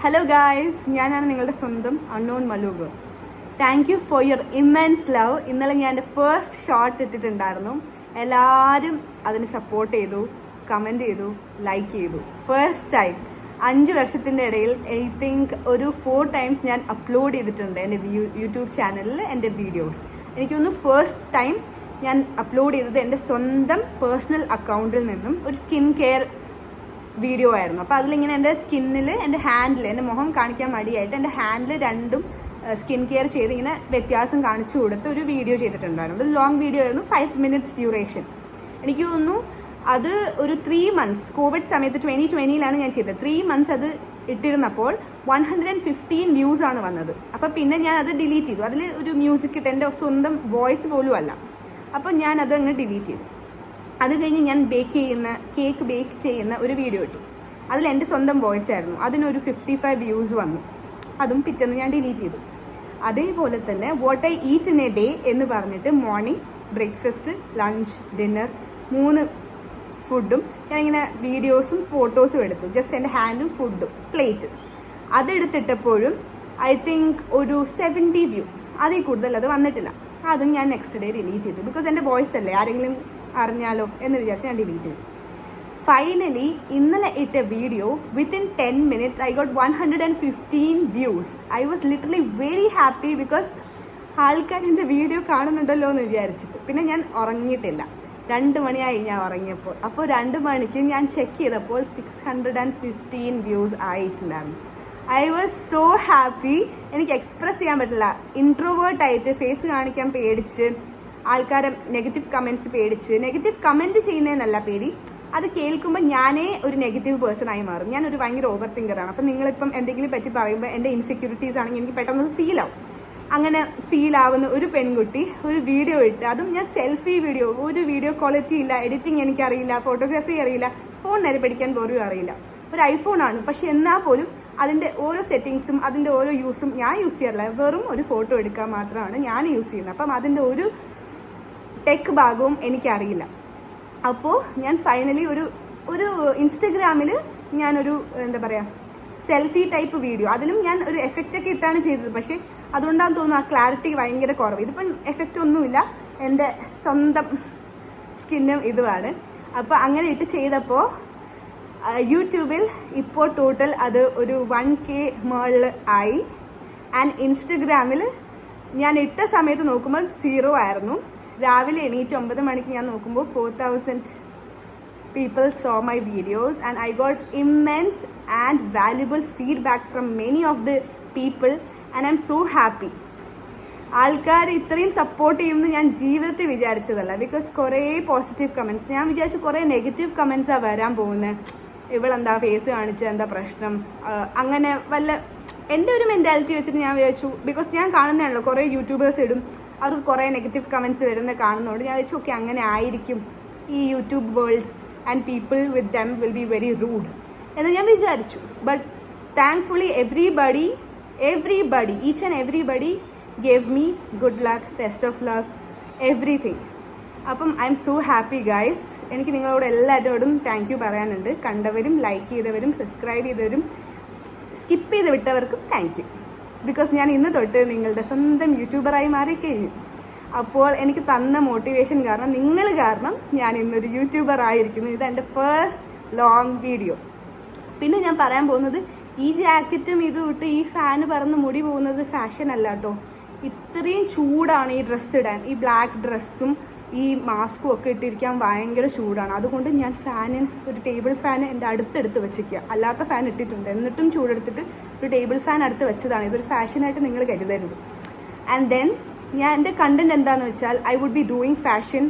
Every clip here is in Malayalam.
ഹലോ ഗായ്സ്, ഞാനാണ് നിങ്ങളുടെ സ്വന്തം അൺനോൺ മലൂബ്. Thank you for your immense love. ഇന്നലെ ഞാൻ എൻ്റെ ഫസ്റ്റ് ഷോട്ട് ഇട്ടിട്ടുണ്ടായിരുന്നു. എല്ലാവരും അതിന് സപ്പോർട്ട് ചെയ്തു, കമൻറ്റ് ചെയ്തു, ലൈക്ക് ചെയ്തു. ഫസ്റ്റ് ടൈം 5 വർഷത്തിൻ്റെ ഇടയിൽ ഐ തിങ്ക് ഒരു 4 ടൈംസ് ഞാൻ അപ്ലോഡ് ചെയ്തിട്ടുണ്ട് എൻ്റെ യൂട്യൂബ് ചാനലിൽ എൻ്റെ വീഡിയോസ്. എനിക്കൊന്ന് ഫസ്റ്റ് ടൈം ഞാൻ അപ്ലോഡ് ചെയ്തത് എൻ്റെ സ്വന്തം പേഴ്സണൽ അക്കൗണ്ടിൽ നിന്നും ഒരു സ്കിൻ കെയർ വീഡിയോ ആയിരുന്നു. അപ്പോൾ അതിലിങ്ങനെ എൻ്റെ സ്കിന്നിൽ, എൻ്റെ ഹാൻഡിൽ, എൻ്റെ മുഖം കാണിക്കാൻ മടിയായിട്ട് എൻ്റെ ഹാൻഡിൽ രണ്ടും സ്കിൻ കെയർ ചെയ്ത് ഇങ്ങനെ വ്യത്യാസം കാണിച്ചു കൊടുത്ത് ഒരു വീഡിയോ ചെയ്തിട്ടുണ്ടായിരുന്നു. ഒരു ലോങ് വീഡിയോ ആയിരുന്നു, 5 minutes ഡ്യൂറേഷൻ. എനിക്ക് തോന്നുന്നു അത് ഒരു 3 months കോവിഡ് സമയത്ത് 2020 ഞാൻ ചെയ്തത്. 3 months അത് ഇട്ടിരുന്നപ്പോൾ 115 വ്യൂസ് ആണ് വന്നത്. അപ്പോൾ പിന്നെ ഞാൻ അത് ഡിലീറ്റ് ചെയ്തു. അതിൽ ഒരു മ്യൂസിക് ഇട്ട് എൻ്റെ സ്വന്തം വോയിസ് പോലും അല്ല. അപ്പോൾ ഞാൻ അത് അങ്ങ് ഡിലീറ്റ് ചെയ്തു. അത് കഴിഞ്ഞ് ഞാൻ കേക്ക് ബേക്ക് ചെയ്യുന്ന ഒരു വീഡിയോ ഇട്ടു. അതിൽ എൻ്റെ സ്വന്തം വോയിസ് ആയിരുന്നു. അതിനൊരു 55 വ്യൂസ് വന്നു. അതും പിറ്റേന്ന് ഞാൻ ഡിലീറ്റ് ചെയ്തു. അതേപോലെ തന്നെ what I eat in A day എന്ന് പറഞ്ഞിട്ട് മോർണിംഗ്, ബ്രേക്ക്ഫാസ്റ്റ്, ലഞ്ച്, ഡിന്നർ 3 ഫുഡും ഞാനിങ്ങനെ വീഡിയോസും ഫോട്ടോസും എടുത്തു. ജസ്റ്റ് എൻ്റെ ഹാൻഡും ഫുഡും പ്ലേറ്റ് അതെടുത്തിട്ടപ്പോഴും ഐ തിങ്ക് ഒരു 70 വ്യൂ, അതിൽ കൂടുതൽ അത് വന്നിട്ടില്ല. അതും ഞാൻ നെക്സ്റ്റ് ഡേ ഡിലീറ്റ് ചെയ്തു. ബിക്കോസ് എൻ്റെ വോയിസ് അല്ലേ, ആരെങ്കിലും അറിഞ്ഞാലോ എന്ന് വിചാരിച്ച് ഞാൻ ഡിലീറ്റ് ചെയ്തു. ഫൈനലി ഇന്നലെ ഇട്ട video within 10 minutes I got 115 views. I was literally very happy because ആൾക്കാർ എൻ്റെ വീഡിയോ കാണുന്നുണ്ടല്ലോ എന്ന് വിചാരിച്ചിട്ട്. പിന്നെ ഞാൻ ഉറങ്ങിയിട്ടില്ല. 2 മണിയായി ഞാൻ ഉറങ്ങിയപ്പോൾ. അപ്പോൾ 2 മണിക്ക് ഞാൻ ചെക്ക് ചെയ്തപ്പോൾ 615 വ്യൂസ് ആയിട്ടുണ്ടായിരുന്നു. I was so happy. എനിക്ക് എക്സ്പ്രസ് ചെയ്യാൻ പറ്റില്ല. ഇൻട്രോവേർട്ടായിട്ട് ഫേസ് കാണിക്കാൻ പേടിച്ച്, ആൾക്കാരെ നെഗറ്റീവ് കമൻറ്റ്സ് പേടിച്ച്, നെഗറ്റീവ് കമൻറ്റ് ചെയ്യുന്നതിനല്ല പേടി, അത് കേൾക്കുമ്പോൾ ഞാനേ ഒരു നെഗറ്റീവ് പേഴ്സൺ ആയി മാറും. ഞാനൊരു ഭയങ്കര ഓവർ തിങ്കറാണ്. അപ്പം നിങ്ങളിപ്പം എന്തെങ്കിലും പറ്റി പറയുമ്പോൾ എൻ്റെ ഇൻസെക്യൂരിറ്റീസ് ആണെങ്കിൽ എനിക്ക് പെട്ടെന്ന് ഫീൽ ആവും. അങ്ങനെ ഫീൽ ആവുന്ന ഒരു പെൺകുട്ടി ഒരു വീഡിയോ ഇട്ട്, അതും ഞാൻ സെൽഫി വീഡിയോ, ഒരു വീഡിയോ ക്വാളിറ്റി ഇല്ല, എഡിറ്റിംഗ് എനിക്കറിയില്ല, ഫോട്ടോഗ്രാഫി അറിയില്ല, ഫോൺ നേരെ പഠിക്കാൻ പോലും അറിയില്ല. ഒരു ഐഫോണാണ്, പക്ഷെ എന്നാൽ പോലും അതിൻ്റെ ഓരോ സെറ്റിങ്സും അതിൻ്റെ ഓരോ യൂസും ഞാൻ യൂസ് ചെയ്യാറില്ല. വെറും ഒരു ഫോട്ടോ എടുക്കാൻ മാത്രമാണ് ഞാൻ യൂസ് ചെയ്യുന്നത്. അപ്പം അതിൻ്റെ ഒരു ടെക് ഭാഗവും എനിക്കറിയില്ല. അപ്പോൾ ഞാൻ ഫൈനലി ഒരു ഇൻസ്റ്റഗ്രാമിൽ ഞാനൊരു എന്താ പറയുക സെൽഫി ടൈപ്പ് വീഡിയോ, അതിലും ഞാൻ ഒരു എഫക്റ്റൊക്കെ ഇട്ടാണ് ചെയ്തത്. പക്ഷേ അതുകൊണ്ടാണ് തോന്നുന്നു ആ ക്ലാരിറ്റി ഭയങ്കര കുറവ്. ഇതിപ്പം എഫക്റ്റ് ഒന്നുമില്ല, എൻ്റെ സ്വന്തം സ്കിന്നും ഇതുമാണ്. അപ്പോൾ അങ്ങനെ ഇട്ട് ചെയ്തപ്പോൾ യൂട്യൂബിൽ ഇപ്പോൾ ടോട്ടൽ അത് ഒരു 1K മുകളിൽ ആയി. ആൻഡ് ഇൻസ്റ്റഗ്രാമിൽ ഞാൻ ഇട്ട സമയത്ത് നോക്കുമ്പോൾ 0 ആയിരുന്നു. രാവിലെ എണീറ്റ് 9 മണിക്ക് ഞാൻ നോക്കുമ്പോൾ 4000 people saw my videos and I got immense and valuable feedback from many of the people and I'm so happy. ആൾക്കാർ ഇത്രയും സപ്പോർട്ട് ചെയ്യുമെന്ന് ഞാൻ ജീവിതത്തിൽ വിചാരിച്ചതല്ല. ബിക്കോസ് കുറേ പോസിറ്റീവ് കമൻറ്റ്സ്, ഞാൻ വിചാരിച്ചു കുറേ നെഗറ്റീവ് കമൻറ്റ്സാണ് വരാൻ പോകുന്നത്. ഇവളെന്താ ഫേസ് കാണിച്ച, എന്താ പ്രശ്നം, അങ്ങനെ വല്ല എൻ്റെ ഒരു മെൻറ്റാലിറ്റി വെച്ചിട്ട് ഞാൻ വിചാരിച്ചു. ബിക്കോസ് ഞാൻ കാണുന്നതാണല്ലോ കുറേ യൂട്യൂബേഴ്സ് ഇടും, അവർക്ക് കുറേ നെഗറ്റീവ് കമൻറ്റ്സ് വരുന്നത് കാണുന്നതുകൊണ്ട് ഞാൻ വെച്ചു ഓക്കെ അങ്ങനെ ആയിരിക്കും ഈ YouTube world and people with them will be very rude എന്ന് ഞാൻ വിചാരിച്ചു. But thankfully everybody each and everybody gave me good luck, best of luck, everything. അപ്പം I'm so happy guys. എനിക്ക് നിങ്ങളോട് എല്ലാവരോടും താങ്ക് യു പറയാനുണ്ട്. കണ്ടവരും, ലൈക്ക് ചെയ്തവരും, സബ്സ്ക്രൈബ് ചെയ്തവരും, സ്കിപ്പ് ചെയ്ത് വിട്ടവർക്കും താങ്ക് യു. ബിക്കോസ് ഞാൻ ഇന്ന് തൊട്ട് നിങ്ങളുടെ സ്വന്തം യൂട്യൂബറായി മാറിക്കഴിഞ്ഞു. അപ്പോൾ എനിക്ക് തന്ന മോട്ടിവേഷൻ കാരണം, നിങ്ങൾ കാരണം ഞാൻ ഇന്നൊരു യൂട്യൂബർ ആയിരിക്കുന്നു. ഇതെൻ്റെ ഫസ്റ്റ് ലോങ് വീഡിയോ. പിന്നെ ഞാൻ പറയാൻ പോകുന്നത്, ഈ ജാക്കറ്റും ഇതും ഇട്ട് ഈ ഫാന് പറന്ന് മുടി പോകുന്നത് ഫാഷൻ അല്ല കേട്ടോ. ഇത്രയും ചൂടാണ് ഈ ഡ്രസ്സ് ഇടാൻ. ഈ ബ്ലാക്ക് ഡ്രസ്സും ഈ മാസ്കും ഒക്കെ ഇട്ടിരിക്കാൻ ഭയങ്കര ചൂടാണ്. അതുകൊണ്ട് ഞാൻ ഒരു ടേബിൾ ഫാൻ എൻ്റെ അടുത്തെടുത്ത് വെച്ചിരിക്കുക. അല്ലാത്ത ഫാൻ ഇട്ടിട്ടുണ്ട്, എന്നിട്ടും ചൂടെടുത്തിട്ട് ഒരു ടേബിൾ ഫാൻ അടുത്ത് വെച്ചതാണ്. ഇതൊരു ഫാഷനായിട്ട് നിങ്ങൾ കരുതരുത്. ആൻഡ് ദെൻ ഞാൻ എൻ്റെ കണ്ടന്റ് എന്താണെന്ന് വെച്ചാൽ I would be doing fashion,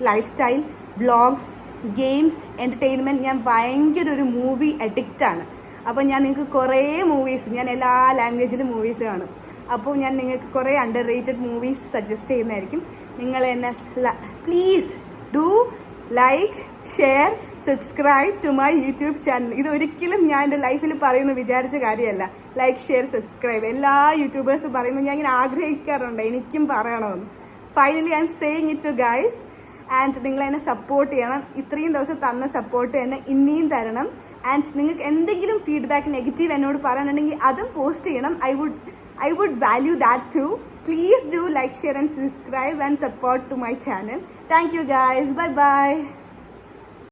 lifestyle, vlogs, games, entertainment. ഞാൻ ഭയങ്കര ഒരു മൂവി അഡിക്റ്റാണ്. അപ്പോൾ ഞാൻ നിങ്ങൾക്ക് കുറേ മൂവീസ്, ഞാൻ എല്ലാ ലാംഗ്വേജിലും മൂവീസ് കാണും. അപ്പോൾ ഞാൻ നിങ്ങൾക്ക് കുറേ അണ്ടർ റേറ്റഡ് മൂവീസ് സജസ്റ്റ് ചെയ്യുന്നതായിരിക്കും. നിങ്ങൾ എന്നെ please do like, share, subscribe to my YouTube channel. ഇതൊരിക്കലും ഞാൻ എൻ്റെ ലൈഫിൽ പറയുമെന്ന് വിചാരിച്ച കാര്യമല്ല. ലൈക്ക്, ഷെയർ, സബ്സ്ക്രൈബ് എല്ലാ യൂട്യൂബേഴ്സും പറയുമ്പോൾ ഞാൻ ഇങ്ങനെ ആഗ്രഹിക്കാറുണ്ട് എനിക്കും പറയണമെന്ന്. Finally I'm saying it to guys. And നിങ്ങൾ എന്നെ സപ്പോർട്ട് ചെയ്യണം. ഇത്രയും ദിവസം തന്ന സപ്പോർട്ട് എന്നെ ഇനിയും തരണം. ആൻഡ് നിങ്ങൾക്ക് എന്തെങ്കിലും ഫീഡ്ബാക്ക് നെഗറ്റീവ് എന്നോട് പറയാനുണ്ടെങ്കിൽ അതും പോസ്റ്റ് ചെയ്യണം. I would value that too. Please do like, share and subscribe and support to my channel. Thank you guys. Bye bye.